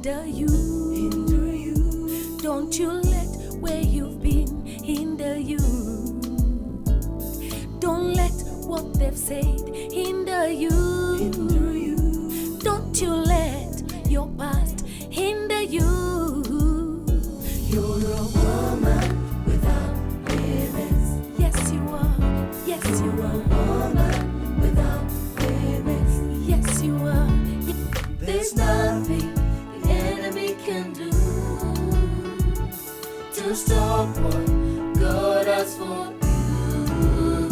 hinder you. Don't you let where you've been hinder you. Don't let what they've said hinder you. Don't you let your past hinder you. You're a woman without limits. Yes, you are. Yes, you You're a are. woman without limits. Yes, you are. There's nothing the enemy can do to stop what God has for you.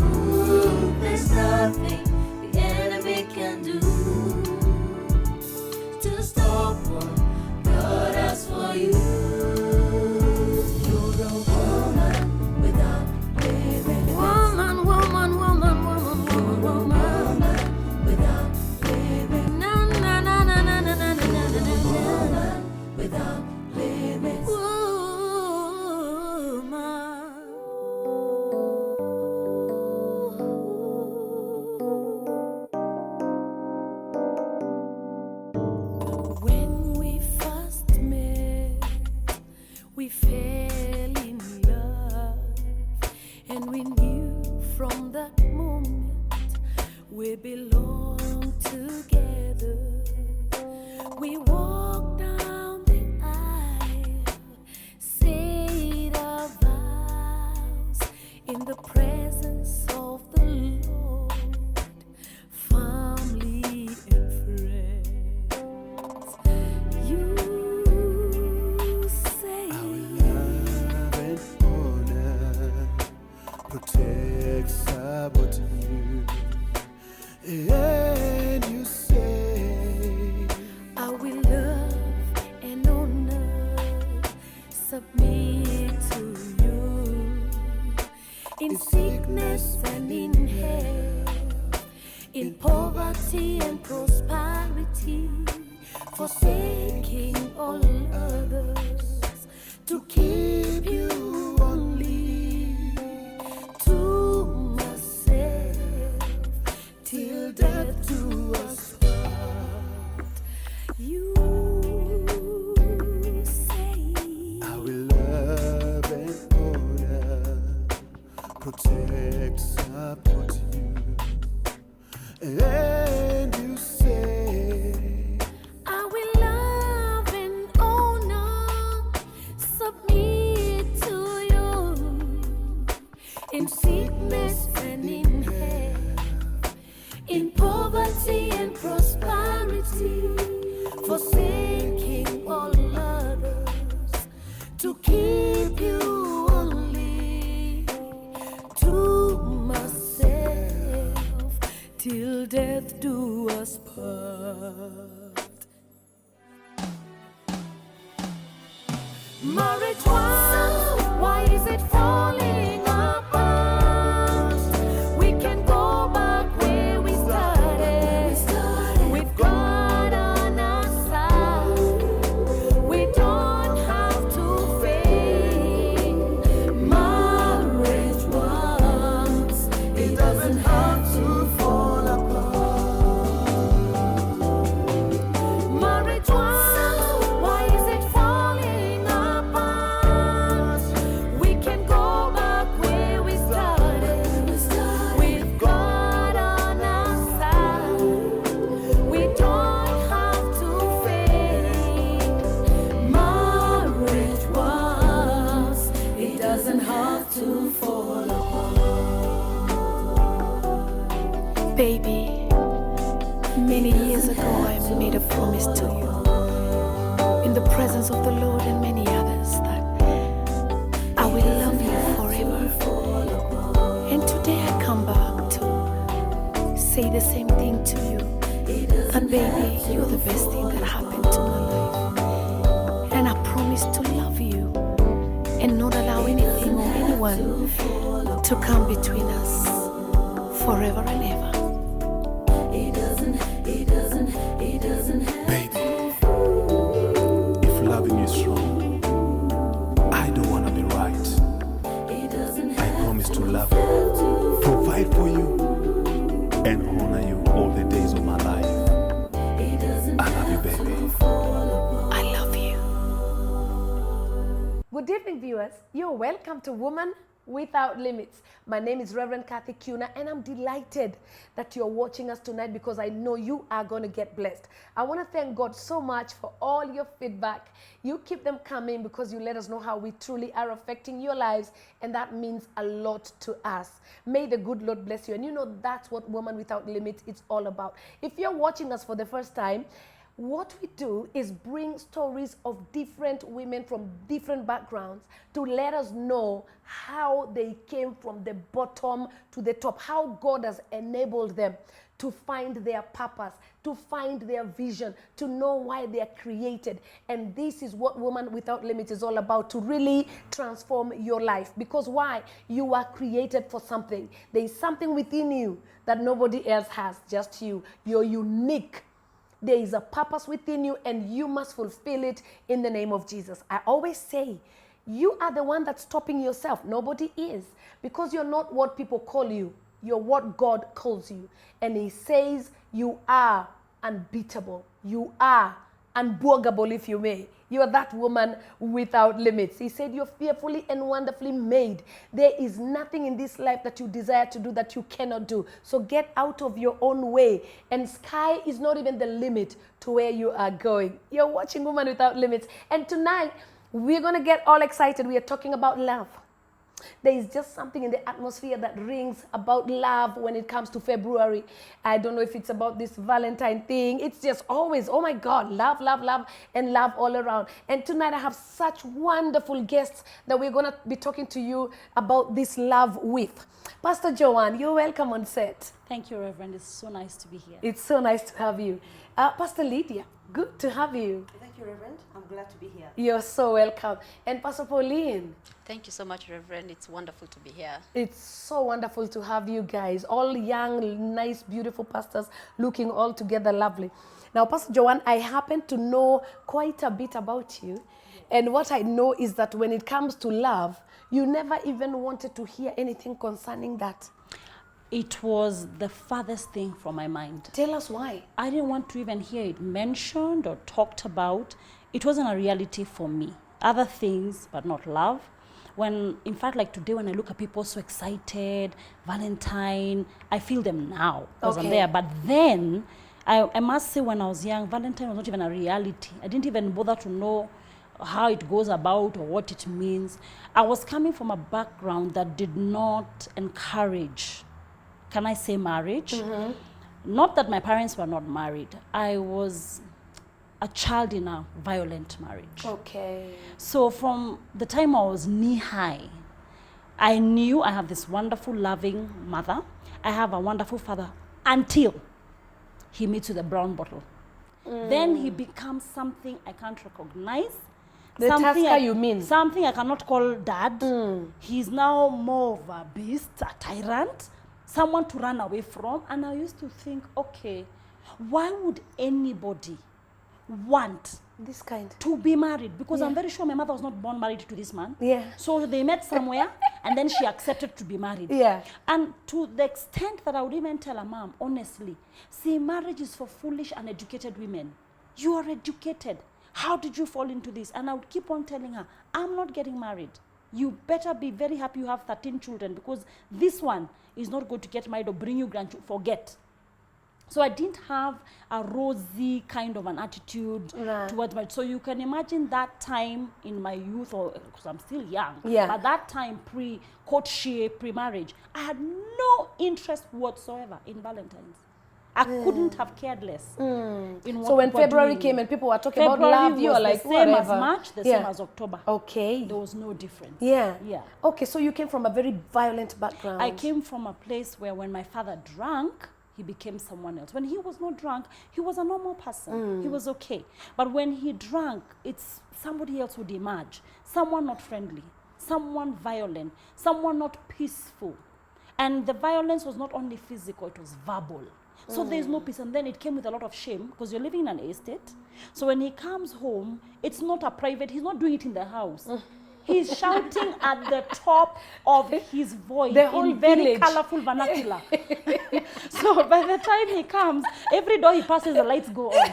There's nothing the enemy can do to stop what God has for you. You're a woman without limits. Woman, woman, woman, woman, You're a woman, woman. woman without limits. Na na na na na na na na na na. Woman without limits. When we first met, we fell in love, and we knew from that moment we belonged together. We walked down the aisle, said our vows in the presence of the Lord, family and friends. You say, I will love and honor, protect, support you. And you say, I will love and honor, submit to you, in sickness and in health, in poverty and prosperity, forsaking all others, to keep you only to myself, till death do us part. You say, I will love and honor, protect, support you. And you say, I will love and honor, submit to you, in sickness and in health, in poverty and prosperity, forsaking all others, to keep you only to myself, till death do us part. Marriage vows, why is it falling apart? We can go back where we started, with God on our side. We don't have to fake marriage vows. It doesn't have to fall apart. Marriage vows, why is it falling apart? We can go back where we started, with God on our side. We don't have to fake marriage vows. It doesn't have to fall apart. Baby, many years ago I made a promise to you, in the presence of the Lord and many others, that I will love you forever. And today I come back to say the same thing to you. And baby, you're the best thing that happened to my life. And I promise to love you and not allow anything or anyone to come between us forever and ever. baby, if loving is wrong, I don't wanna be right. I promise to love you, provide for you, and honor you all the days of my life. I love you, baby. I love Good evening, viewers. You're welcome to Woman Without Limits. My name is Reverend Kathy Kiuna, and I'm delighted that you're watching us tonight because I know you are going to get blessed. I want to thank God so much for all your feedback. You keep them coming because you let us know how we truly are affecting your lives, and that means a lot to us. May the good Lord bless you. And you know that's what Woman Without Limits is all about. If you're watching us for the first time, what we do is bring stories of different women from different backgrounds to let us know how they came from the bottom to the top, how God has enabled them to find their purpose, to find their vision, to know why they are created. And this is what Woman Without Limits is all about, to really transform your life. Because why? You are created for something. There is something within you that nobody else has, just you. You're unique. There is a purpose within you, and you must fulfill it in the name of Jesus. I always say, you are the one that's stopping yourself. Nobody is. Because you're not what people call you. You're what God calls you. And He says you are unbeatable. You are unbogable, if you may. You are that woman without limits. He said you're fearfully and wonderfully made. There is nothing in this life that you desire to do that you cannot do. So get out of your own way. And sky is not even the limit to where you are going. You're watching Woman Without Limits. And tonight, we're going to get all excited. We are talking about love. There is just something in the atmosphere that rings about love when it comes to February. I don't know if it's about this Valentine thing. It's just always, oh my God, love, love, love, and love all around. And tonight I have such wonderful guests that we're going to be talking to you about this love with. Pastor Joanne, you're welcome on set. Thank you, Reverend. It's so nice to be here. It's so nice to have you. Pastor Lydia, good to have you. Thank you, Reverend. I'm glad to be here. You're so welcome. And Pastor Pauline. Thank you so much, Reverend. It's wonderful to be here. It's so wonderful to have you guys, all young, nice, beautiful pastors, looking all together lovely. Now, Pastor Joanne, I happen to know quite a bit about you. And what I know is that when it comes to love, you never even wanted to hear anything concerning that. It was the farthest thing from my mind. Tell us why. I didn't want to even hear it mentioned or talked about. It wasn't a reality for me. Other things, but not love. When, in fact, like today, when I look at people so excited, Valentine, I feel them now because I'm there. But then, I must say, when I was young, Valentine was not even a reality. I didn't even bother to know how it goes about or what it means. I was coming from a background that did not encourage, can I say, marriage? Mm-hmm. Not that my parents were not married. I was a child in a violent marriage. Okay. So from the time I was knee-high, I knew I have this wonderful, loving mother. I have a wonderful father until he meets with a brown bottle. Then he becomes something I can't recognize. The Tusker, you mean? Something I cannot call dad. He's now more of a beast, a tyrant, someone to run away from. And I used to think, okay, why would anybody want this kind to be married? Because I'm very sure my mother was not born married to this man. Yeah. So they met somewhere and then she accepted to be married. Yeah. And to the extent that I would even tell her mom, honestly, see, marriage is for foolish, uneducated women. You are educated. How did you fall into this? And I would keep on telling her, I'm not getting married. You better be very happy you have 13 children because this one is not going to get married or bring you grandchildren. Forget. So I didn't have a rosy kind of an attitude towards marriage. So you can imagine that time in my youth, or because I'm still young, but that time pre-courtship, pre-marriage, I had no interest whatsoever in Valentine's. I couldn't have cared less. In what so when February doing. came and people were talking about love, you were like, the same whatever. as March, the same as October. Okay. There was no difference. Yeah. Yeah. Okay, so you came from a very violent background. I came from a place where when my father drank, he became someone else. When he was not drunk, he was a normal person. He was okay. But when he drank, it's somebody else would emerge. Someone not friendly, someone violent, someone not peaceful. And the violence was not only physical, it was verbal. So there's no peace. And then it came with a lot of shame because you're living in an estate. So when he comes home, it's not a private, he's not doing it in the house. He's shouting at the top of his voice in very colorful vernacular. So by the time he comes, every door he passes, the lights go on.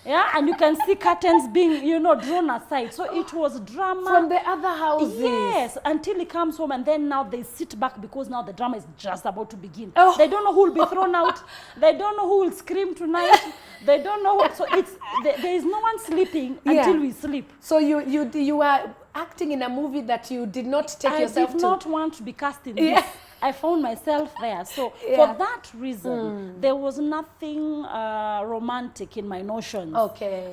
Yeah, and you can see curtains being, you know, drawn aside. So it was drama. From the other houses. Yes, until he comes home, and then now they sit back because now the drama is just about to begin. Oh. They don't know who will be thrown out. They don't know who will scream tonight. They don't know what. So it's there is no one sleeping until we sleep. So you are acting in a movie that you did not take yourself to. I did not want to be cast in this. I found myself there. So for that reason, there was nothing romantic in my notions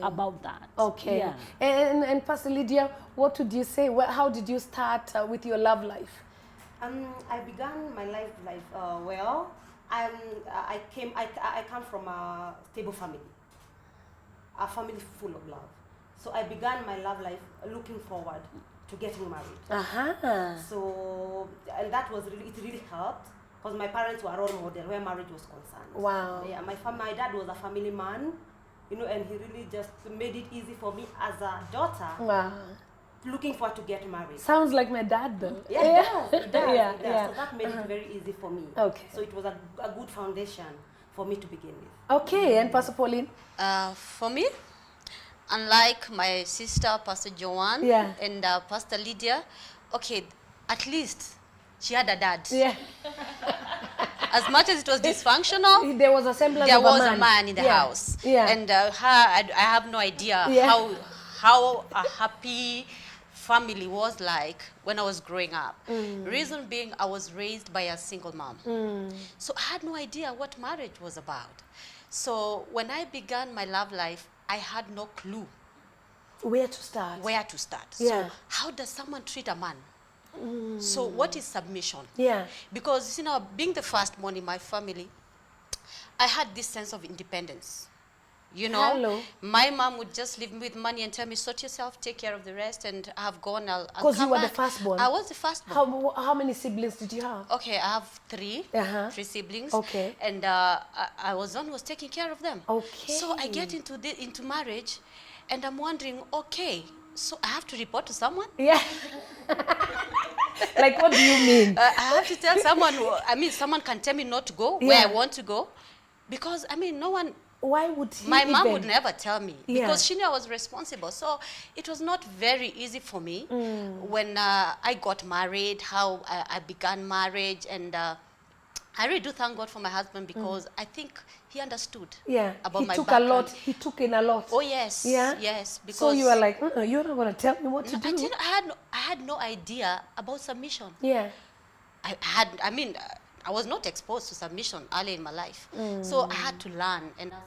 about that. Okay. Yeah. And Pastor Lydia, what would you say? How did you start with your love life? I began my life well. I come from a stable family, a family full of love. So I began my love life looking forward to getting married. So, and that was it really helped because my parents were a role model where marriage was concerned. Wow. Yeah, my dad was a family man, you know, and he really just made it easy for me as a daughter. Wow. Looking forward to get married. Sounds like my dad though. Yeah, it does. Yeah. So that made it very easy for me. Okay. So it was a good foundation for me to begin with. Okay, and Pastor Pauline? For me, unlike my sister, Pastor Joanne, and Pastor Lydia, okay, at least she had a dad. Yeah. As much as it was dysfunctional, there was a semblance there of was a man in the house. Yeah. And I have no idea how a happy family was like when I was growing up. Reason being, I was raised by a single mom. So I had no idea what marriage was about. So when I began my love life, I had no clue where to start. So how does someone treat a man? So what is submission? Yeah. Because, you know, being the firstborn in my family, I had this sense of independence. You know, my mom would just leave me with money and tell me, sort yourself, take care of the rest, and I've gone, I'll come back. Because you were the firstborn? I was the firstborn. How many siblings did you have? Okay, I have three siblings. Okay. And I was the one who was taking care of them. Okay. So I get into marriage, and I'm wondering, okay, so I have to report to someone? Yeah. Like, what do you mean? I have to tell someone, someone can tell me not to go where I want to go. Because, no one... Why would he My mom would never tell me because she knew I was responsible. So it was not very easy for me when I got married, how I began marriage. And I really do thank God for my husband because I think he understood about my background. He took in a lot. Oh, yes. Yeah? Yes. Because so you were like, you're not going to tell me what to do. I had no idea about submission. Yeah. I was not exposed to submission early in my life. So I had to learn and ask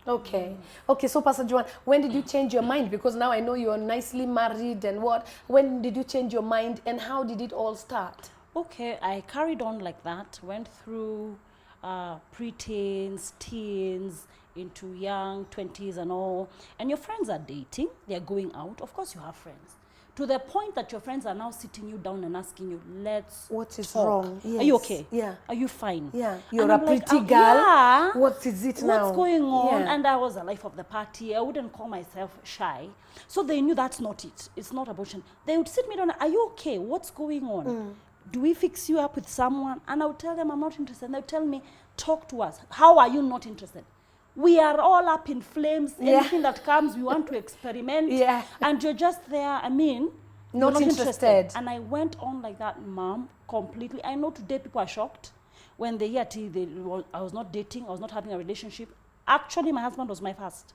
God to help me. Okay, so Pastor Joanne, when did you change your mind? Because now I know you're nicely married and what. When did you change your mind and how did it all start? Okay, I carried on like that, went through pre-teens, teens, into young 20s and all. And your friends are dating, they're going out. Of course you have friends. To the point that your friends are now sitting you down and asking you, let's what is talk. wrong? Yes. Are you okay? Yeah. Are you fine? Yeah. You're and a I'm pretty like, girl. Yeah. What is it now? What's going on? Yeah. And I was the life of the party. I wouldn't call myself shy. So they knew that's not it. It's not abortion. They would sit me down, are you okay? What's going on? Do we fix you up with someone? And I would tell them I'm not interested. And they would tell me, talk to us. How are you not interested? We are all up in flames. Anything that comes, we want to experiment. And you're just there, not interested. And I went on like that, Mom, completely. I know today people are shocked when they hear I was not dating, I was not having a relationship. Actually, my husband was my first.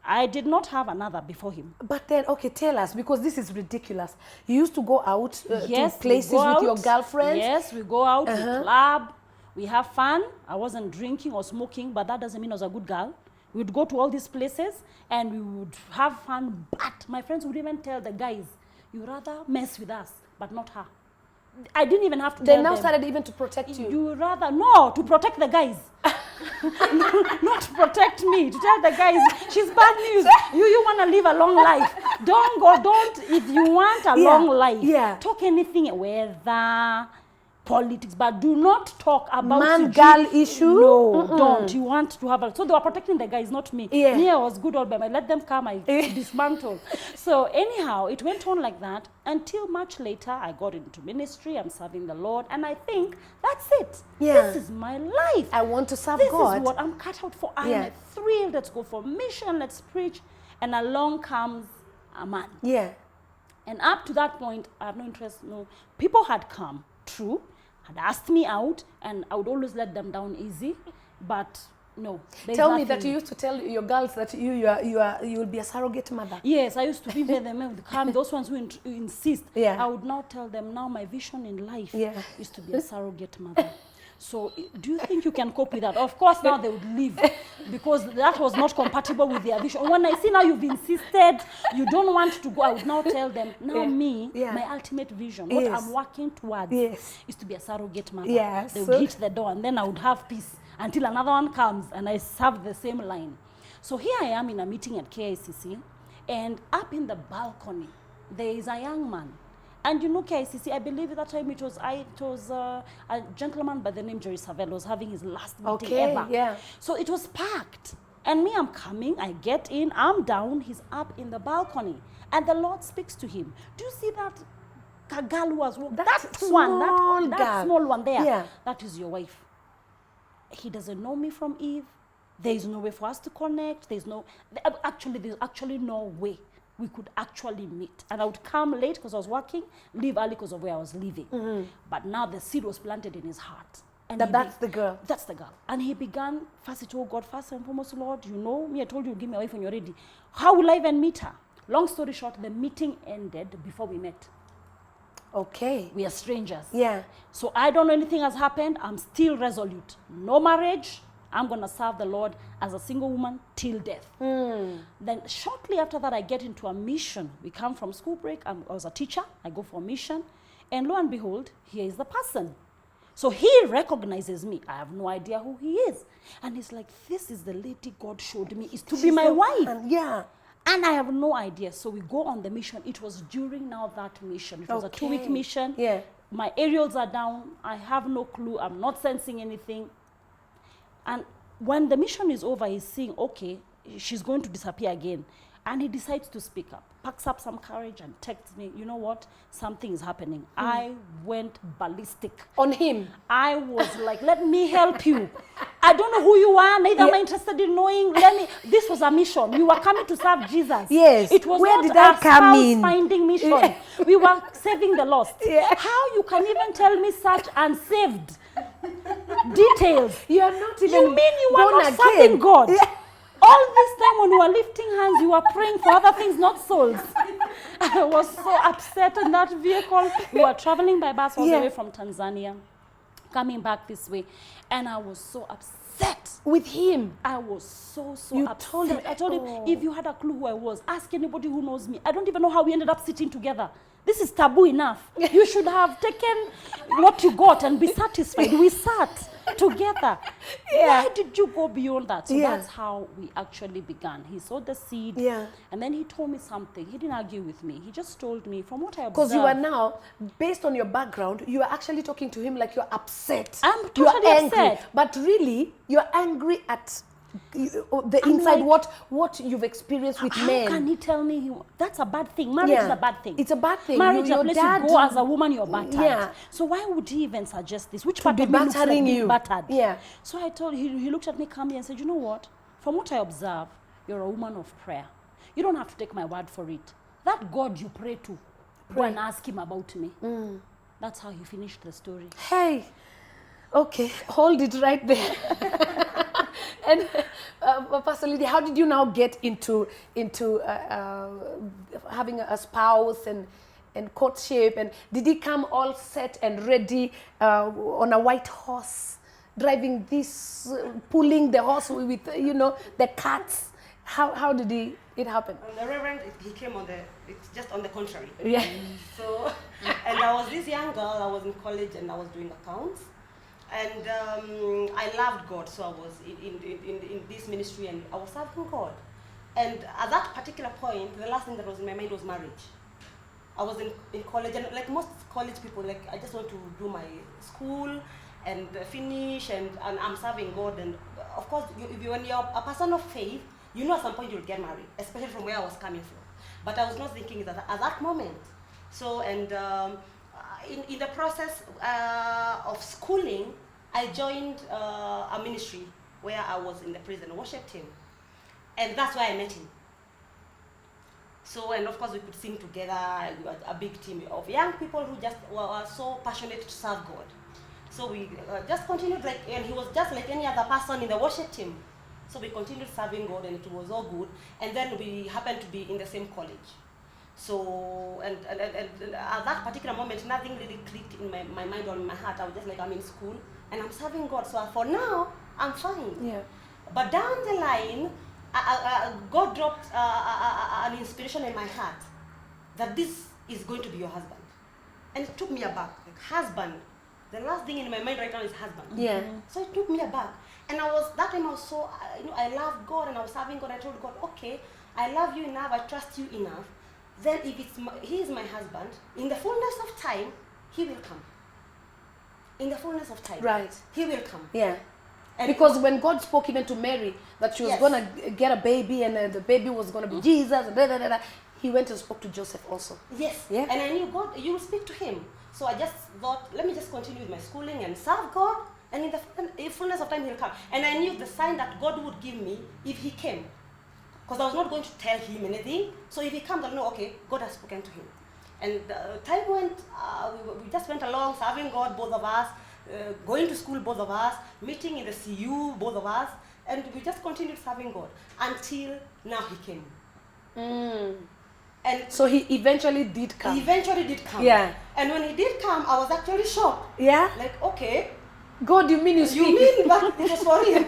I did not have another before him. But then, okay, tell us, because this is ridiculous. You used to go out to places with your girlfriends? Yes, we go out, we club, we have fun. I wasn't drinking or smoking, but that doesn't mean I was a good girl. We would go to all these places and we would have fun, but my friends would even tell the guys, you rather mess with us, but not her. I didn't even have to tell them. They now started even to protect you. You rather, no, to protect the guys. Not to protect me, to tell the guys, she's bad news. You want to live a long life. Don't, if you want a long life, talk anything, weather, politics, but do not talk about Man-girl issue? No, don't. You want to have a... So they were protecting the guys, not me. Yeah. Me, I was good all by myself. Let them come, I dismantle. So anyhow, it went on like that until much later, I got into ministry, I'm serving the Lord, and I think that's it. Yeah. This is my life. I want to serve This God. is what I'm cut out for. Yeah. I'm thrilled. Let's go for mission, let's preach. And along comes a man. Yeah. And up to that point, I have no interest. No, people had come, true, had asked me out, and I would always let them down easy. But no, there's Tell me nothing. that you used to tell your girls that you will be a surrogate mother. Yes, I used to be with them would come. Those ones who insist. Yeah. I would now tell them, now my vision in life is to be a surrogate mother. So do you think you can cope with that? Of course, now they would leave because that was not compatible with their vision. When I see now you've insisted, you don't want to go, I would now tell them, now my ultimate vision, what I'm working towards is to be a surrogate mother. Yes. They would hit the door and then I would have peace until another one comes and I serve the same line. So here I am in a meeting at KICC, and up in the balcony, there is a young man. And you know KICC, I believe at that time it was a gentleman by the name Jerry Savelle was having his last meeting ever. Yeah. So it was packed. And me, I'm coming, I get in, I'm down, he's up in the balcony. And the Lord speaks to him. Do you see that girl who was that small one there? Yeah. That is your wife. He doesn't know me from Eve. There is no way for us to connect. There's actually no way we could actually meet. And I would come late because I was working, leave early because of where I was living. But now the seed was planted in his heart. And that's the girl. That's the girl. And he began, first he told God, first and foremost, Lord, you know me, I told you, give me a wife when you're ready. How will I even meet her? Long story short, the meeting ended before we met. Okay. We are strangers. Yeah. So I don't know anything has happened. I'm still resolute. No marriage. I'm going to serve the Lord as a single woman till death. Then shortly after that, I get into a mission. We come from school break. I was a teacher. I go for a mission. And lo and behold, here is the person. So he recognizes me. I have no idea who he is. And he's like, this is the lady God showed me is to be my wife. And I have no idea. So we go on the mission. It was during now that mission. It was a 2-week mission. Yeah. My aerials are down. I have no clue. I'm not sensing anything. And when the mission is over, he's seeing, okay, she's going to disappear again. And he decides to speak up, packs up some courage and texts me, you know what, something is happening. I went ballistic. On him? I was like, let me help you. I don't know who you are, neither am I interested in knowing. This was a mission. You were coming to serve Jesus. Yes. It was Where not did I a come in? finding mission. We were saving the lost. How you can even tell me such unsaved details? You are not even You mean you are not born serving again? God? All this time when you were lifting hands, you were praying for other things, not souls. I was so upset in that vehicle. We were traveling by bus all the way from Tanzania, coming back this way. And I was so upset. With him? I was so You upset. told him, I told him, if you had a clue who I was, ask anybody who knows me. I don't even know how we ended up sitting together. This is taboo enough. You should have taken what you got and be satisfied. We sat together. Why did you go beyond that? So that's how we actually began. He sowed the seed. And then he told me something. He didn't argue with me. He just told me from what I observed. Because you are now, based on your background, you are actually talking to him like you're upset. I'm totally upset. But really, you're angry at the inside, like, what you've experienced with men. How can he tell me that's a bad thing? Marriage is a bad thing. It's a bad thing. Marriage, your a place dad, you go as a woman, you're battered. So why would he even suggest this? Which part of me looks like being battered? So I told him, he looked at me calmly and said, you know what? From what I observe, you're a woman of prayer. You don't have to take my word for it. That God you pray to, go and ask him about me. That's how he finished the story. Hey, okay, hold it right there. And Pastor Lydia, how did you now get into having a spouse and courtship? And did he come all set and ready on a white horse, driving this, pulling the horse with the carts? How did it happen? The Reverend, he came it's just on the contrary. Yeah. So, and I was this young girl, I was in college and I was doing accounts. And I loved God, so I was in this ministry and I was serving God. And at that particular point, the last thing that was in my mind was marriage. I was in college, and like most college people, like I just want to do my school and finish, and I'm serving God. And of course, when you're a person of faith, you know at some point you'll get married, especially from where I was coming from. But I was not thinking that at that moment. So, and in the process of schooling, I joined a ministry where I was in the prison, worship team. And that's where I met him. So, and of course we could sing together. We were a big team of young people who just were so passionate to serve God. So we just continued, like, and he was just like any other person in the worship team. So we continued serving God, and it was all good. And then we happened to be in the same college. So, and at that particular moment, nothing really clicked in my mind or in my heart. I was just like, I'm in school and I'm serving God. So for now, I'm fine. Yeah. But down the line, God dropped an inspiration in my heart that this is going to be your husband. And it took me aback. Like, husband. The last thing in my mind right now is husband. Yeah. So it took me aback. And that time I was so, I loved God and I was serving God. I told God, okay, I love you enough, I trust you enough. Then if he is my husband, in the fullness of time, he will come. In the fullness of time. Right. He will come. Yeah. And because when God spoke even to Mary that she was Yes. going to get a baby, and the baby was going to be Jesus, and he went and spoke to Joseph also. Yes. Yeah. And I knew God, you will speak to him. So I just thought, let me just continue with my schooling and serve God, and in the fullness of time he'll come. And I knew the sign that God would give me if he came. Because I was not going to tell him anything. So if he comes, I'll know, okay, God has spoken to him. And time went, we just went along, serving God, both of us, going to school, both of us, meeting in the CU, both of us, and we just continued serving God until now he came. And So he eventually did come. he eventually did come. Yeah. And when he did come, I was actually shocked. Yeah? Like, okay, God, you mean you speak? you mean but it was for real.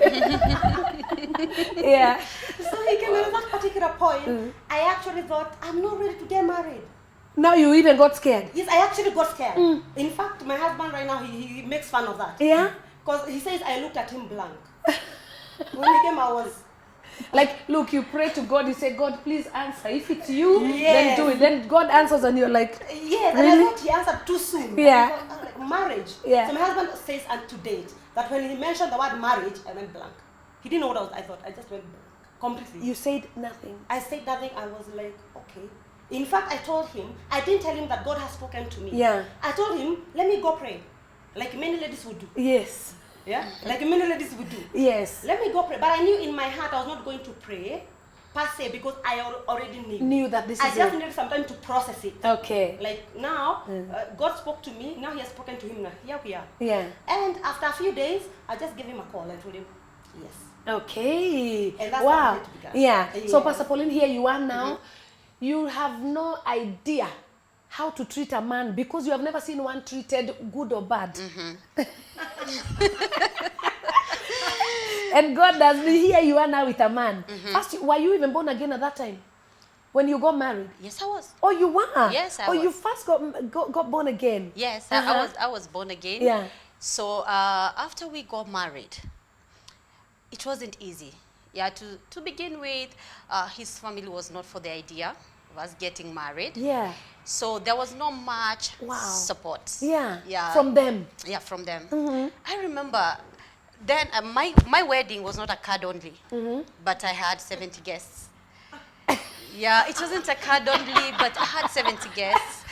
Yeah. So he came at that particular point. I actually thought, I'm not ready to get married. Now you even got scared. Yes, I actually got scared. In fact, my husband right now, he makes fun of that. Yeah? Because he says I looked at him blank. When he came, I was... Like, look, you pray to God, you say, God, please answer. If it's you, then Yes. do it. Then God answers and you're like, Yes, and Really? I thought he answered too soon. Yeah. I was like, marriage. Yeah. So my husband says, and to date, that when he mentioned the word marriage, I went blank. He didn't know what I thought. I just went blank. Completely. you said nothing. I said nothing. I was like, okay. In fact, I told him, I didn't tell him that God has spoken to me. Yeah. I told him, let me go pray. Like many ladies would do. Yes. Yeah? Like many ladies would do. Yes. Let me go pray. But I knew in my heart I was not going to pray per se because I already knew. Knew that this I is just it. needed some time to process it. Okay. Like now, God spoke to me. Now he has spoken to him. Now here we are. Yeah. And after a few days, I just gave him a call and told him, yes. Okay. And that's wow. how it began. Yeah. So Yeah. Pastor Pauline, here you are now. You have no idea how to treat a man because you have never seen one treated good or bad. And God does. Here you are now with a man. First, were you even born again at that time? When you got married? Yes, I was. Oh, you were? Yes, I Oh, you was. first got born again? Yes, Uh-huh. I was born again. Yeah. So after we got married, it wasn't easy. Yeah, to begin with, his family was not for the idea of us getting married. Yeah. So there was not much Wow. support. Yeah. Yeah. From them. Yeah, from them. I remember then my wedding was not a card only, but I had 70 guests. Yeah, it wasn't a card only, but I had 70 guests.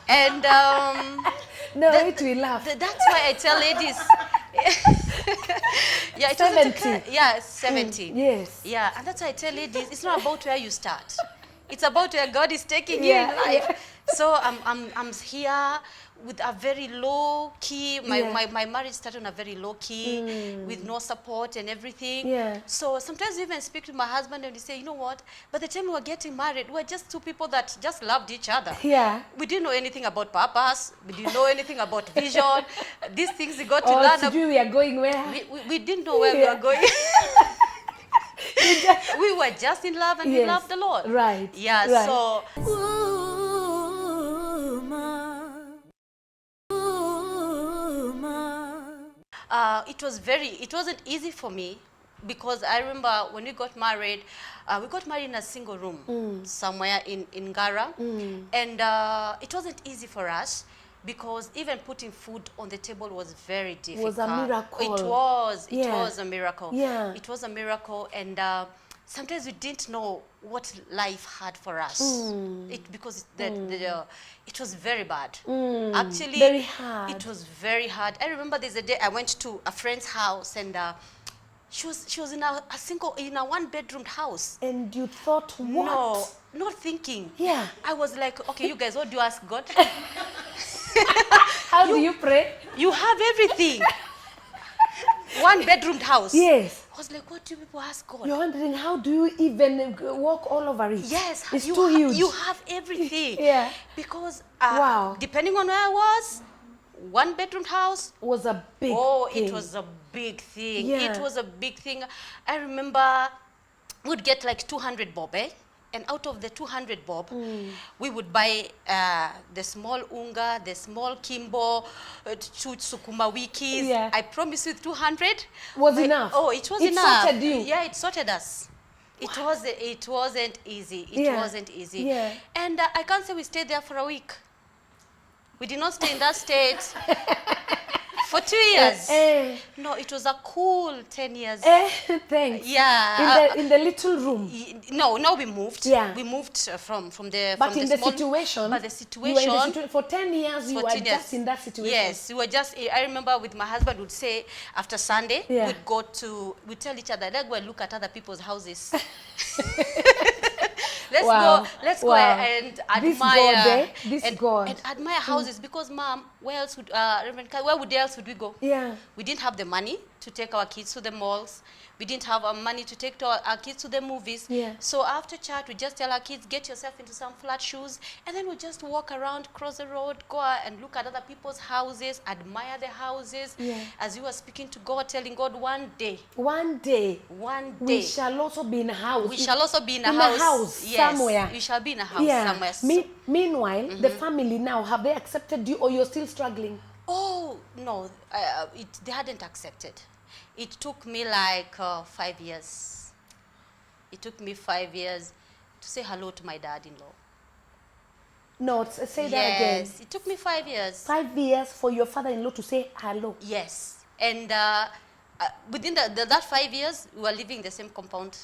And No, it will laugh. that's why I tell ladies. Yeah, it wasn't a 70. card. Yeah, 70. Yes. Yeah, and that's why I tell ladies, it's not about where you start. It's about where God is taking Yeah, you in life. yeah. So I'm here with a very low key. Yeah. My marriage started on a very low key with no support and everything. Yeah. So sometimes I even speak to my husband and he say, you know what? By the time we were getting married, we were just two people that just loved each other. Yeah. We didn't know anything about purpose. We didn't know anything about vision. These things we got to Oh, learn. today we are going where? We didn't know where we Yeah. were going. We were just in love and we Yes. loved the Lord. Right. Yeah, Right. so it wasn't easy for me because I remember when we got married in a single room somewhere in Gara. And it wasn't easy for us because even putting food on the table was very difficult. Was a miracle. It was Yeah. a miracle. Yeah. It was a miracle, and sometimes we didn't know what life had for us. Because it was very bad. Actually, Very hard. It was very hard. I remember there's a day I went to a friend's house, and she was in a one-bedroom house. And you thought, what? No, not thinking. Yeah. I was like, okay, you guys, what do you ask God? How do you pray? You have everything. One-bedroom house. Yes. I was like, what do people ask God? You're wondering, how do you even walk all over it? Yes, It's you too huge. You have everything. Yeah. Because Wow. depending on where I was, one-bedroom house Was a big thing. it was a big thing. Yeah. It was a big thing. I remember we'd get like 200 bob, eh? And out of the 200 bob, we would buy the small unga, the small kimbo, two sukuma wikis. Yeah. I promise you 200 Was enough. Oh, it was It enough. sorted you. Yeah, it sorted us. It wasn't easy. It Yeah. wasn't easy. Yeah. And I can't say we stayed there for a week. We did not stay in that state for 2 years. No, it was a cool 10 years. Thanks. Yeah. In the little room. No, we moved. Yeah. We moved from the But from in the the small, situation, But the you situation. were in the situation for 10 years, you were 14 years. just in that situation. Yes, we were just. I remember with my husband would say after Sunday Yeah. we'd tell each other, let's go and look at other people's houses. Wow. Let's Wow. go and This admire God, eh? This and, God. and admire houses because Mom, where else would else would we go? Yeah. We didn't have the money to take our kids to the malls. We didn't have money to take our kids to the movies. Yeah. So after church, we just tell our kids, get yourself into some flat shoes, and then we just walk around, cross the road, go and look at other people's houses, admire the houses. Yeah. As you were speaking to God, telling God, one day, One day, we we shall also be in a house. we shall also be in a in house. a house Yes, somewhere. we shall be in a house Yeah. somewhere. Meanwhile, the family now, have they accepted you or you're still struggling? Oh, no, they hadn't accepted. It took me like 5 years. It took me 5 years to say hello to my dad-in-law. No, say that again. Yes, it took me 5 years. 5 years for your father-in-law to say hello. Yes, and within that 5 years, we were living in the same compound.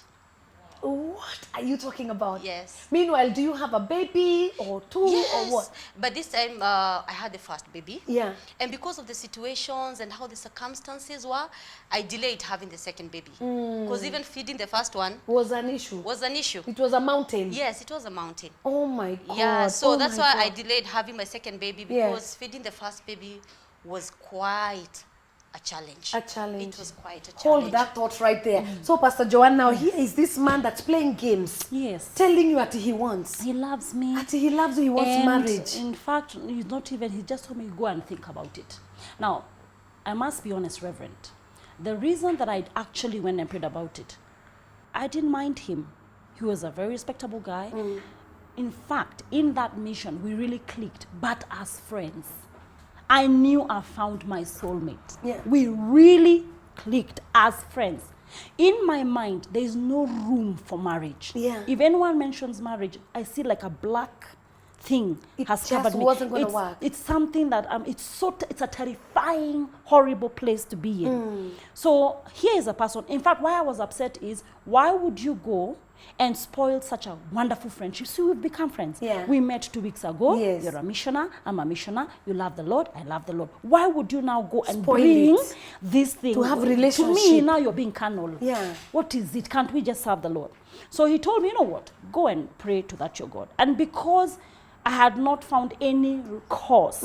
What are you talking about? Yes. Meanwhile, do you have a baby or two Yes, or what? but this time I had the first baby. Yeah. And because of the situations and how the circumstances were, I delayed having the second baby. Because even feeding the first one Was an issue. was an issue. It was a mountain. Yes, it was a mountain. Oh my God. Yeah, so Oh that's my why I God. delayed having my second baby Yeah. because feeding the first baby was quite a challenge. A challenge. It was quite a challenge. Hold that thought right there. So, Pastor Joanne, now here is this man that's playing games, Yes. telling you that he wants. He loves me. That he loves you, he wants And marriage. in fact, he's not even, he just told me, go and think about it. Now, I must be honest, Reverend. The reason that I actually went and prayed about it, I didn't mind him. He was a very respectable guy. In fact, in that mission, we really clicked, but as friends. I knew I found my soulmate. Yeah. We really clicked as friends. In my mind, there is no room for marriage. Yeah. If anyone mentions marriage, I see like a black thing It has just covered me. wasn't gonna work. It's something that it's a terrifying, horrible place to be in. So here is a person. In fact, why I was upset is, why would you go and spoil such a wonderful friendship? So we've become friends. Yeah. We met 2 weeks ago. Yes. You're a missioner. I'm a missioner. You love the Lord. I love the Lord. Why would you now go and Spoil bring it. this thing? To have To me, relationship. now you're being carnal. Yeah. What is it? Can't we just serve the Lord? So he told me, you know what? Go and pray to that your God. And because I had not found any cause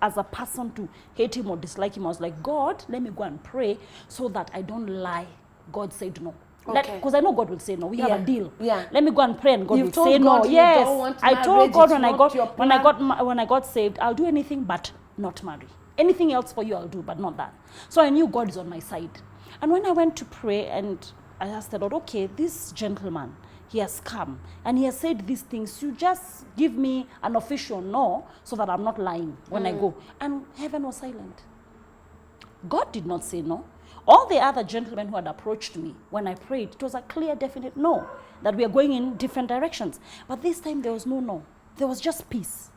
as a person to hate him or dislike him, I was like, God, let me go and pray so that I don't lie. God said no. Okay. Because I know God will say no. We have Yeah. a deal. Yeah. Let me go and pray, and God You've will told say God no. you Yes, don't want I told marriage, God it's when I not got your when I got saved, I'll do anything but not marry. Anything else for you, I'll do, but not that. So I knew God is on my side. And when I went to pray, and I asked the Lord, okay, this gentleman, he has come and he has said these things. You just give me an official no, so that I'm not lying when I go. And heaven was silent. God did not say no. All the other gentlemen who had approached me when I prayed, it was a clear, definite no, that we are going in different directions. But this time there was no no. There was just peace.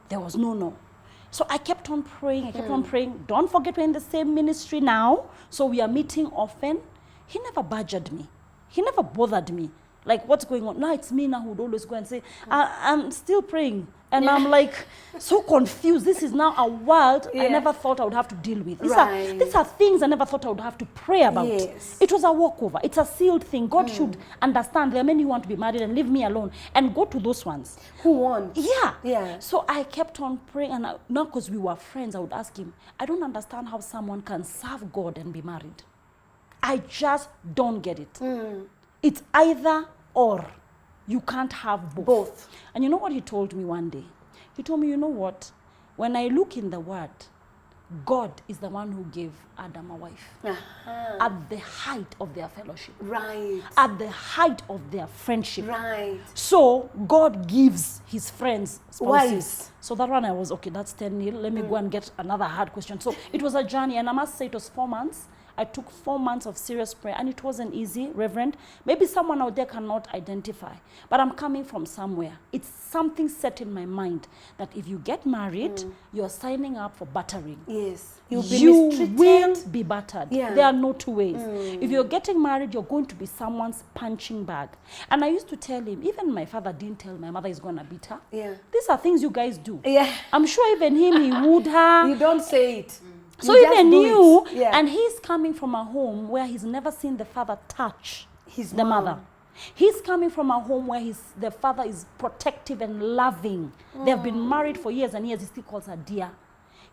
There was no no. So I kept on praying, I kept on praying. Don't forget we're in the same ministry now, so we are meeting often. He never badgered me. He never bothered me. Like, what's going on? Now it's me now who would always go and say, I'm still praying. And I'm like, so confused. This is now a world I never thought I would have to deal with. These are things I never thought I would have to pray about. Yes. It was a walkover. It's a sealed thing. God should understand there are many who want to be married and leave me alone and go to those ones. Who want? Yeah. Yeah. So I kept on praying, and now because we were friends, I would ask him, I don't understand how someone can serve God and be married. I just don't get it. It's either or. You can't have both. And you know what he told me one day? He told me, you know what? When I look in the word, God is the one who gave Adam a wife. At the height of their fellowship. Right. At the height of their friendship. Right. So God gives his friends spouses. Wives. So that one I was, okay, that's 10-0. Let me go and get another hard question. So it was a journey, and I must say it was 4 months. I took 4 months of serious prayer, and it wasn't easy, Reverend. Maybe someone out there cannot identify, but I'm coming from somewhere. It's something set in my mind that if you get married, you're signing up for battering. Yes. You'll be You mistreated. will be battered. Yeah. There are no two ways. If you're getting married, you're going to be someone's punching bag. And I used to tell him, even my father didn't tell my mother he's going to beat her. Yeah. These are things you guys do. Yeah. I'm sure even him, he would have. You don't say it. So You just even do you, it. Yeah. and he's coming from a home where he's never seen the father touch His the mom. mother. He's coming from a home where the father is protective and loving. They've been married for years and years. He still calls her dear.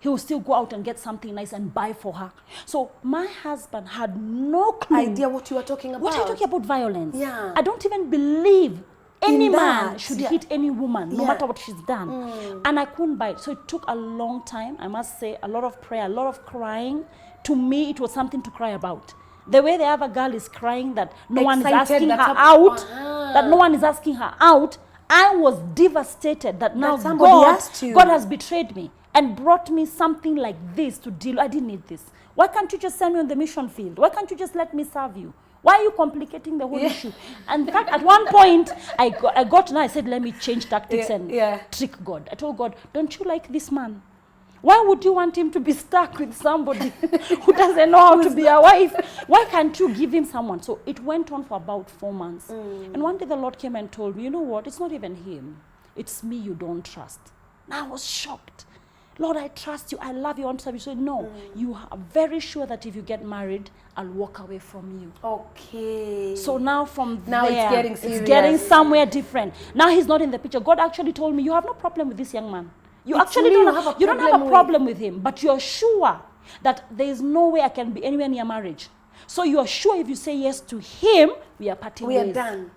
He will still go out and get something nice and buy for her. So my husband had no clue. Idea what you are talking about. What are you talking about violence? Yeah. I don't even believe any In man that, should yeah. hit any woman, no Yeah. matter what she's done. And I couldn't buy it. So it took a long time, I must say, a lot of prayer, a lot of crying. To me, it was something to cry about. The way the other girl is crying that no one is Excited asking her that out, Ah. that no one is asking her out, I was devastated that now somebody asked you. God has betrayed me and brought me something like this to deal. I didn't need this. Why can't you just send me on the mission field? Why can't you just let me serve you? Why are you complicating the whole issue? And in fact, at one point, I got now, I said, let me change tactics and trick God. I told God, don't you like this man? Why would you want him to be stuck with somebody who doesn't know how to be a wife? Why can't you give him someone? So it went on for about 4 months. And one day the Lord came and told me, you know what? It's not even him. It's me you don't trust. Now I was shocked. Lord, I trust you. I love you. I want to serve you. So no, you are very sure that if you get married, I'll walk away from you. Okay. So now from Now there, it's getting serious. It's getting somewhere different. Now he's not in the picture. God actually told me, you have no problem with this young man. You It's actually me don't you have, have a you don't have problem a problem with him, but you're sure that there is no way I can be anywhere near marriage. So you're sure if you say yes to him, we are parting We are ways. done.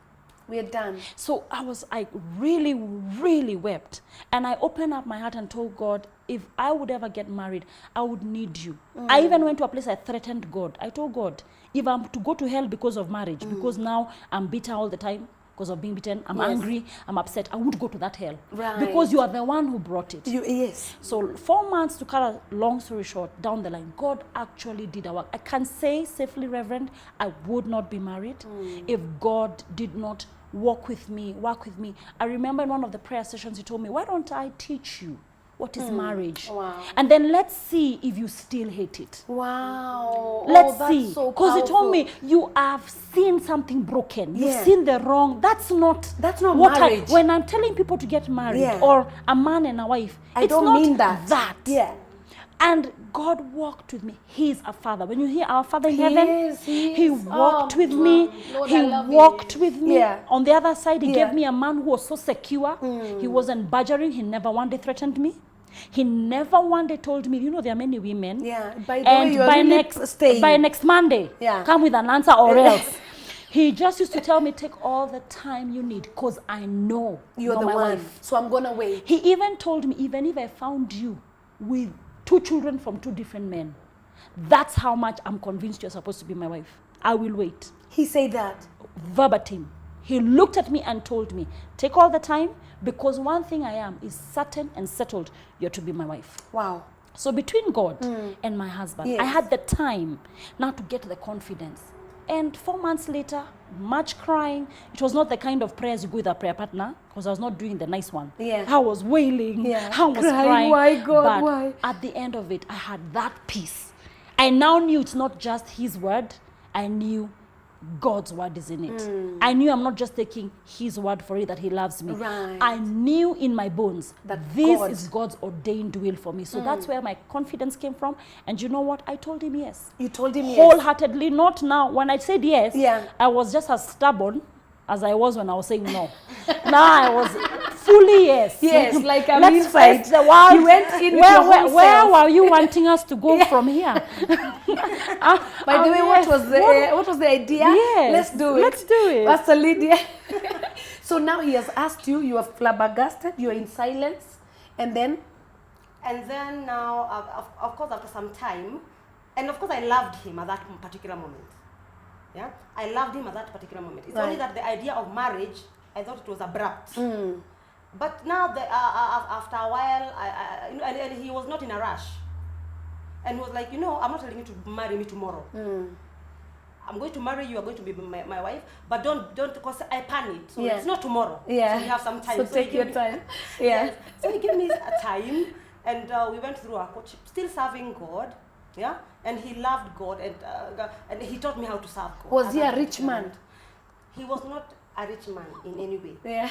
We are done. So I really, really wept. And I opened up my heart and told God, if I would ever get married, I would need you. I even went to a place I threatened God. I told God, if I'm to go to hell because of marriage, because now I'm bitter all the time, because of being beaten, I'm angry, I'm upset, I would go to that hell. Right. Because you are the one who brought it. Yes. So 4 months, to cut a long story short, down the line, God actually did a work. I can say safely, Reverend, I would not be married if God did not work with me. I remember in one of the prayer sessions, he told me, why don't I teach you what is marriage? Wow. And then let's see if you still hate it. Wow. Let's that's see. so Because he told powerful. me, you have seen something broken. You've Yeah. seen the wrong. That's not what marriage. when I'm telling people to get married or a man and a wife, I it's don't not mean that. Yeah. And God walked with me. He's a father. When you hear our Father in He heaven, is, he He is. walked Oh, with me. Lord, He I love walked you. with me. Yeah. On the other side, He Yeah. gave me a man who was so secure. He wasn't badgering. He never one day threatened me. He never one day told me, you know, there are many women. Yeah. By the And way, you are by really staying. by next Monday, Yeah. come with an answer or else. He just used to tell me, take all the time you need, because I know You're the my one. wife. So I'm gonna wait. He even told me, even if I found you with 2 children from 2 different men, that's how much I'm convinced you're supposed to be my wife. I will wait. He said that. Verbatim. He looked at me and told me, take all the time, because one thing I am is certain and settled, you're to be my wife. Wow. So between God and my husband, I Yes. had the time now to get the confidence. And 4 months later, much crying. It was not the kind of prayers you go with a prayer partner, because I was not doing the nice one. Yeah. I was wailing. Yeah. I was Crying, crying. why, God, but why? at the end of it, I had that peace. I now knew it's not just his word. I knew God's word is in it. I knew I'm not just taking his word for it that he loves me. Right. I knew in my bones That that this God- is God's ordained will for me. So that's where my confidence came from. And you know what? I told him yes. You told him yes. Wholeheartedly, not now. When I said yes, Yeah. I was just as stubborn as I was when I was saying no. Now I was fully yes. Yes, like I'm Let's inside. face the world. You went in with where, your where, whole where self. were you wanting us to go from here? By the way, what was the idea? Yes, Let's do it. let's do it. Pastor Lydia. So now he has asked you, you are flabbergasted, you are in silence, and then And then now, of course, after some time, and of course I loved him at that particular moment. Yeah, I loved him at that particular moment. It's only Right. that the idea of marriage, I thought it was abrupt. But now, after a while, and he was not in a rush. And he was like, I'm not telling you to marry me tomorrow. I'm going to marry you, you're going to be my wife, but don't, because I panicked. So Yeah. it's not tomorrow. Yeah. So we have some time. So he take your gave me- time. Yeah. Yes. So he gave me a time, and we went through our courtship, still serving God. Yeah. And he loved God, and he taught me how to serve God. Was he At a that rich man? moment. He was not a rich man in any way. Yeah.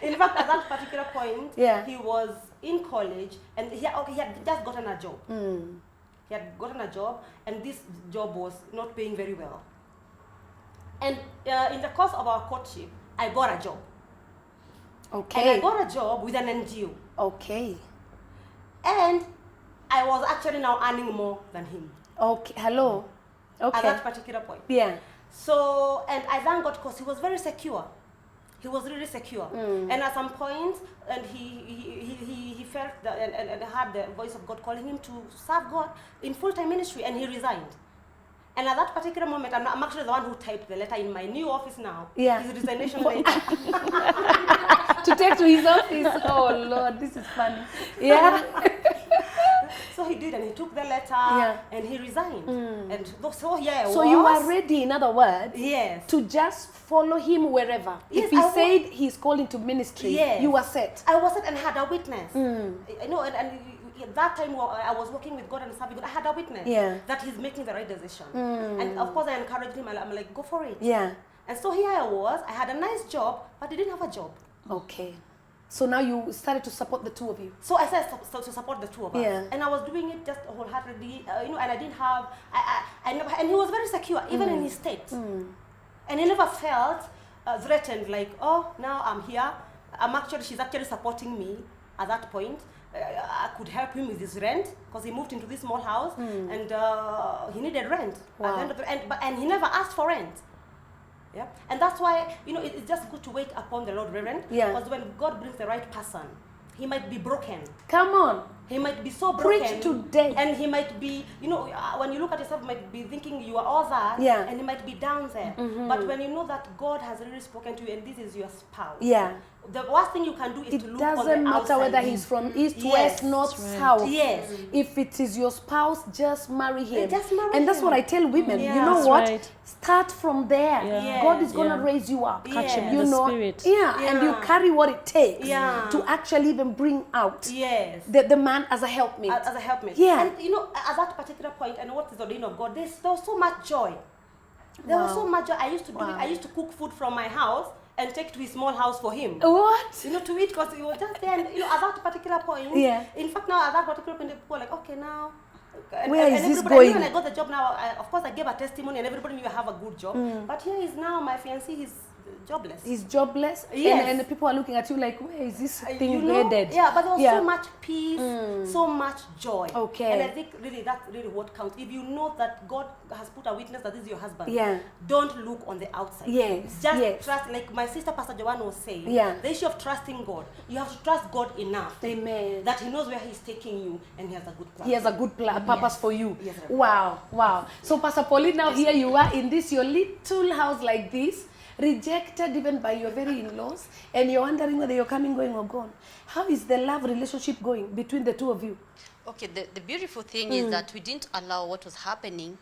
In fact, at that particular point, Yeah. he was in college, and he had just gotten a job. He had gotten a job, and this job was not paying very well. And in the course of our courtship, I got a job. And Okay. I got a job with an NGO. Okay. And I was actually now earning more than him Okay. Hello. at Okay. that particular point. Yeah. So, and I thank God because he was very secure. He was really secure. And at some point, and he felt that, and heard the voice of God calling him to serve God in full-time ministry, and he resigned. And at that particular moment, I'm actually the one who typed the letter in my new office now. Yeah. His resignation letter. To take to his office. Oh Lord, this is funny. Yeah. So he did, and he took the letter, Yeah. and he resigned. And so here I was. So you were ready, in other words, Yes. to just follow him wherever. Yes, If he I wa- said he's called into ministry, Yes. you were set. I was and had a witness. I know, and at that time I was working with God and serving God. I had a witness Yeah. that he's making the right decision. And of course, I encouraged him. I'm like, go for it. Yeah. And so here I was. I had a nice job, but I didn't have a job. Okay. So now you started to support the two of you. So I started to support the two of us. Yeah. And I was doing it just wholeheartedly, and I didn't have, I never, and he was very secure, even in his state. And he never felt threatened, like, oh, now I'm here. She's actually supporting me at that point. I could help him with his rent because he moved into this small house and he needed rent. Wow. At the end of the, and he never asked for rent. Yeah, and that's why it's just good to wait upon the Lord, Reverend. Yeah. Because when God brings the right person, he might be broken. Come on. He might be so Preach broken today. and he might be, when you look at yourself, you might be thinking you are all that, Yeah. and he might be down there. But when you know that God has really spoken to you and this is your spouse, Yeah. the worst thing you can do is It to look on the doesn't matter outside. whether he's from east, Yes. west, north, south. Yes. If it is your spouse, just marry him. Just marry and that's him. what I tell women. Yeah. You know That's what? right. Start from there. Yeah. God is going to Yeah. raise you up. Catch him in you the know, spirit. Yeah. And you Yeah. carry what it takes Yeah. to actually even bring out Yes. the man as a helpmate. As a helpmate. Yeah. And at that particular point, and what is the ordained of God, there was so much joy. There was Wow. so much joy. I used to do Wow. it. I used to cook food from my house and take to his small house for him. What? To eat because he was just there. And, at that particular point, Yeah. in fact, now at that particular point, people were like, okay, now. Where is this everybody- going? When I got the job now, of course, I gave a testimony and everybody knew I have a good job. But here is now my fiancé, he's jobless. He's jobless. Yes. And people are looking at you like, where is this thing You know? headed? Yeah, but there was Yeah. so much peace, so much joy. Okay. And I think really that's really what counts. If you know that God has put a witness that this is your husband, Yeah. don't look on the outside. Yes, Just yes. trust, like my sister Pastor Joanne was saying, Yeah. the issue of trusting God, you have to trust God enough Amen. that he knows where he's taking you and he has a good plan. He has a good purpose for you. Yes, Wow, wow. So Pastor Pauline, now here you are in this, your little house like this. rejected even by your very in-laws, and you're wondering whether you're coming, going, or gone. How is the love relationship going between the two of you? Okay, the beautiful thing is that we didn't allow what was happening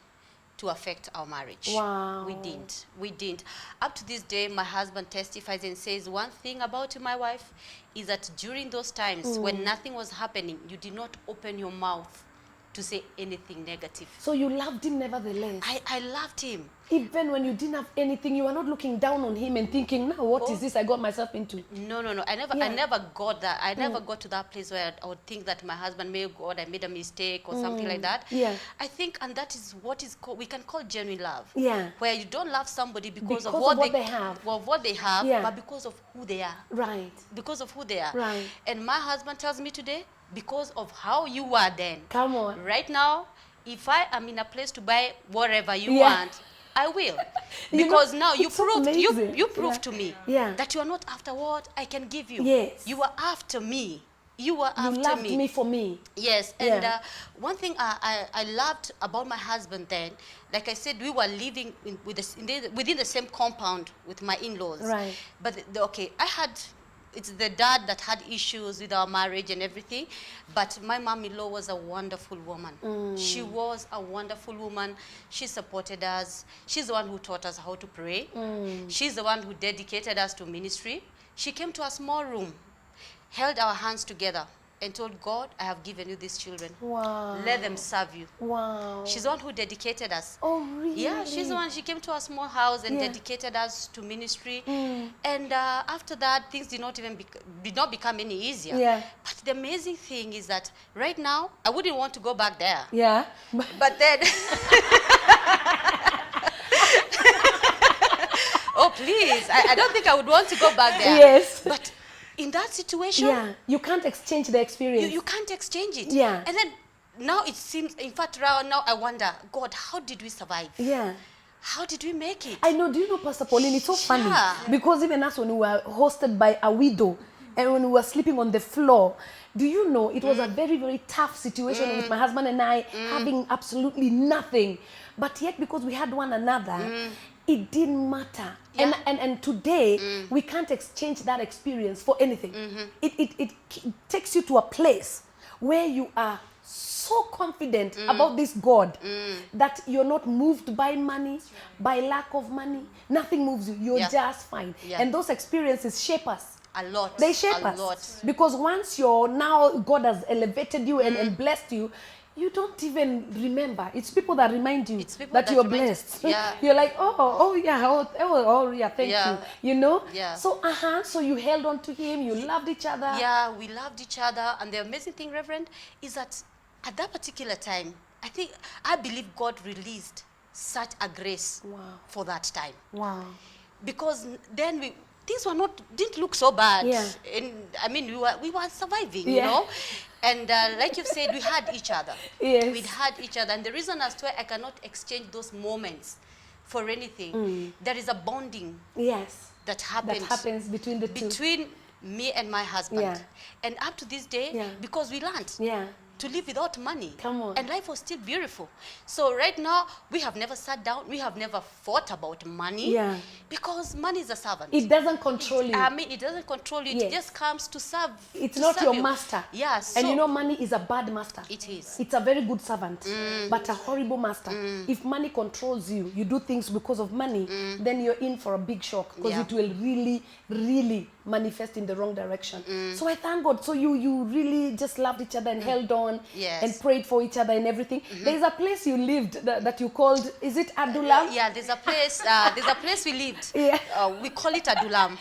to affect our marriage. Wow. We didn't. Up to this day, my husband testifies and says one thing about my wife is that during those times when nothing was happening, you did not open your mouth to say anything negative. So you loved him nevertheless. I loved him. Even when you didn't have anything, you were not looking down on him and thinking, now what is this I got myself into? No. I never got that. I never got to that place where I would think that my husband, may God, I made a mistake or something like that. Yeah. I think, and that is what is called, we can call genuine love. Yeah. Where you don't love somebody because of what what they have. Well, what they have, Yeah. but because of who they are. Right. Because of who they are. Right. And my husband tells me today, because of how you are then. Come on. Right now, if I am in a place to buy whatever you Yeah. want, I will. You Because know, now you it's so proved amazing. you proved Yeah. to me Yeah. that you are not after what I can give you. Yes. You are after me. You are You after loved me. me for me. Yes, and Yeah. one thing I loved about my husband then, like I said, we were living within the same compound with my in-laws. Right. But it's the dad that had issues with our marriage and everything, but my mom-in-law was a wonderful woman. She was a wonderful woman. She supported us. She's the one who taught us how to pray. She's the one who dedicated us to ministry. She came to a small room, held our hands together, and told God, I have given you these children. Wow. Let them serve you. Wow. She's the one who dedicated us. Oh, really? Yeah, she's the one. She came to a small house and Yeah. dedicated us to ministry. And after that, things did not become any easier. Yeah. But the amazing thing is that right now, I wouldn't want to go back there. Yeah. But then, oh please, I don't think I would want to go back there. Yes. But in that situation, Yeah. You can't exchange the experience. you can't exchange it. Yeah. And then now it seems, in fact, right now I wonder, God, how did we survive? Yeah. How did we make it? I know. Do you know, Pastor Pauline, it's so funny. Yeah. Because even us, when we were hosted by a widow and when we were sleeping on the floor, do you know, it was a very, very tough situation with my husband and I having absolutely nothing. But yet, because we had one another, it didn't matter. Yeah. And today, we can't exchange that experience for anything. It takes you to a place where you are so confident about this God that you're not moved by money, by lack of money. Nothing moves you. You're Yeah. just fine. Yeah. And those experiences shape us. A lot. They shape a us. lot. Because once God has elevated you and blessed you, you don't even remember. It's people that remind you It's people that that you're remind you. blessed. Yeah. You're like, oh yeah, thank Yeah. you. You know? Yeah. So you held on to him, you loved each other. Yeah, we loved each other. And the amazing thing, Reverend, is that at that particular time, I believe God released such a grace Wow. for that time. Wow. Because then things didn't look so bad. Yeah. And I mean, we were surviving, Yeah. you know. And like you've said, we had each other. Yes. We had each other. And the reason as to why I cannot exchange those moments for anything, there is a bonding Yes. that happens. That happens between the two. Between me and my husband. Yeah. And up to this day, Yeah. because we learned Yeah. to live without money. Come on. And life was still beautiful. So right now, we have never sat down, we have never fought about money. Yeah. Because money is a servant. It doesn't control you. I mean, it doesn't control you. Yes. It just comes to serve. It's to not serve your you. master. Yeah. So And you know, money is a bad master. it is. It's a very good servant, but a horrible master. If money controls you, you do things because of money, then you're in for a big shock because Yeah. it will really, really manifest in the wrong direction. So I thank God. So you really just loved each other and held on Yes. and prayed for each other and everything. There's a place you lived that you called, is it Adulam? Yeah, there's a place. There's a place we lived. Yeah. We call it Adulam.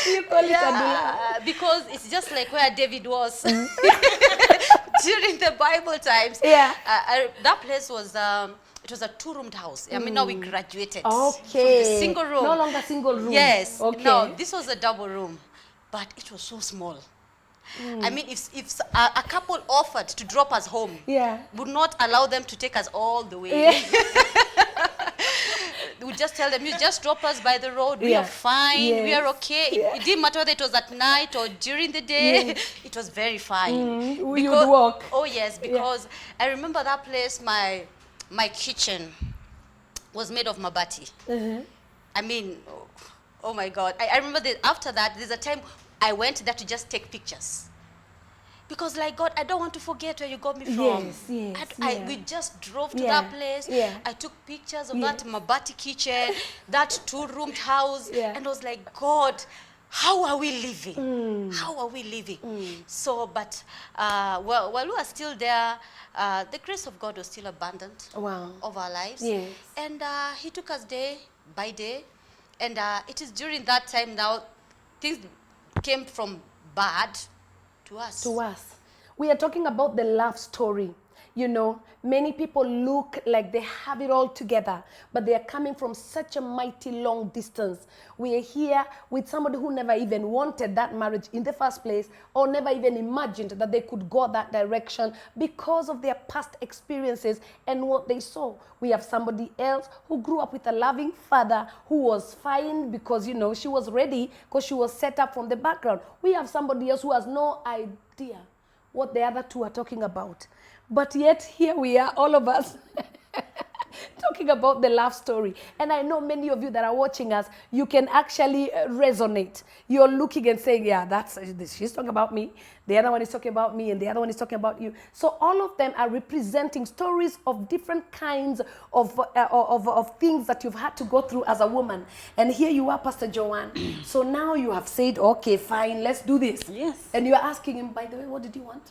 Do you call it Adulam? Because it's just like where David was during the Bible times. Yeah. That place was. It was a two-roomed house. I mean, now we graduated from Okay. the single room. No longer single room. Yes. Okay. No, this was a double room, but it was so small. I mean, if a couple offered to drop us home, Yeah. would not allow them to take us all the way. Yeah. We just tell them, you just drop us by the road. We Yeah. are fine. Yes. We are okay. Yeah. It didn't matter whether it was at night or during the day. It was very fine. You would walk. Oh yes, because I remember that place. My kitchen was made of mabati. I mean, oh my God. I remember that after that, there's a time I went there to just take pictures. Because like, God, I don't want to forget where you got me from. Yes, yes, We just drove to Yeah, that place. yeah. I took pictures of Yeah. that Mabati kitchen, that 2-roomed house. Yeah. And I was like, God, how are we living? How are we living? So, but while we were still there, the grace of God was still abundant Wow. of our lives. Yes. And he took us day by day. And it is during that time now, things came from bad to us. To us. We are talking about the love story. You know, many people look like they have it all together, but they are coming from such a mighty long distance. We are here with somebody who never even wanted that marriage in the first place, or never even imagined that they could go that direction because of their past experiences and what they saw. We have somebody else who grew up with a loving father who was fine because, you know, she was ready because she was set up from the background. We have somebody else who has no idea what the other two are talking about. But yet here we are, all of us, talking about the love story. And I know many of you that are watching us, you can actually resonate. You're looking and saying, yeah, she's talking about me. The other one is talking about me, and the other one is talking about you. So all of them are representing stories of different kinds of things that you've had to go through as a woman. And here you are, Pastor Joanne. So now you have said, okay, fine, let's do this. Yes. And you're asking him, by the way, what did you want?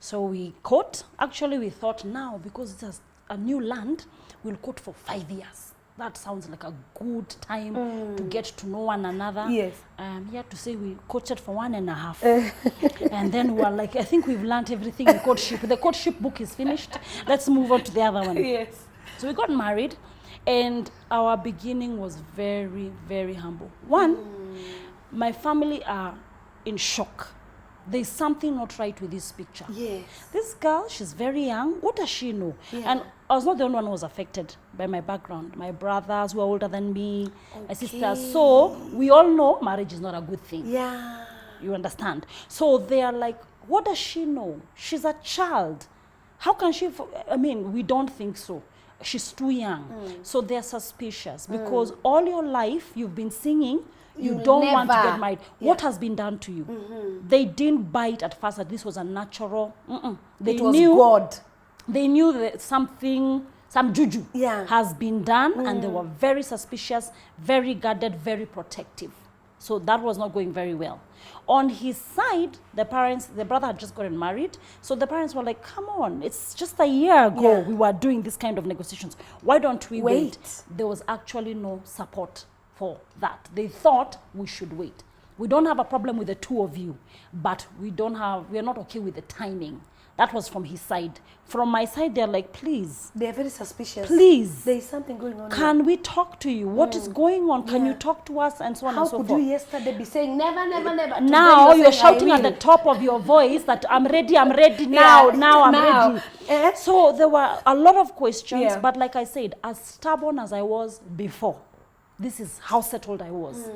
So we court. Actually, we thought now, because it's a new land, we'll court for 5 years. That sounds like a good time to get to know one another. Yes. Here to say we courted for 1.5. And then we're like, I think we've learned everything in courtship. The courtship book is finished. Let's move on to the other one. Yes. So we got married, and our beginning was very, very humble. One, my family are in shock. There's something not right with this picture. Yes. This girl, she's very young. What does she know? Yeah. And I was not the only one who was affected by my background. My brothers who are older than me, my sisters. So we all know marriage is not a good thing. Yeah. You understand? So they are like, what does she know? She's a child. How can she, I mean, we don't think so. She's too young. So they're suspicious because all your life you've been singing, you don't want to never. get married. What has been done to you? They didn't buy it at first that this was a natural. They It was knew God. They knew that something, some juju has been done, and they were very suspicious, very guarded, very protective. So that was not going very well. On his side, the brother had just gotten married. So the parents were like, come on, it's just a year ago we were doing this kind of negotiations. Why don't we wait? There was actually no support for that. They thought we should wait. We don't have a problem with the two of you, but we are not okay with the timing. That was from his side. From my side, they're like, please. They're very suspicious. Please. There is something going on. Can we talk to you? What is going on? Can you talk to us? And so on and so forth. How could you yesterday be saying never, never, never? Now you're shouting at the top of your voice that I'm ready now, I'm ready. So there were a lot of questions, but like I said, as stubborn as I was before, this is how settled I was.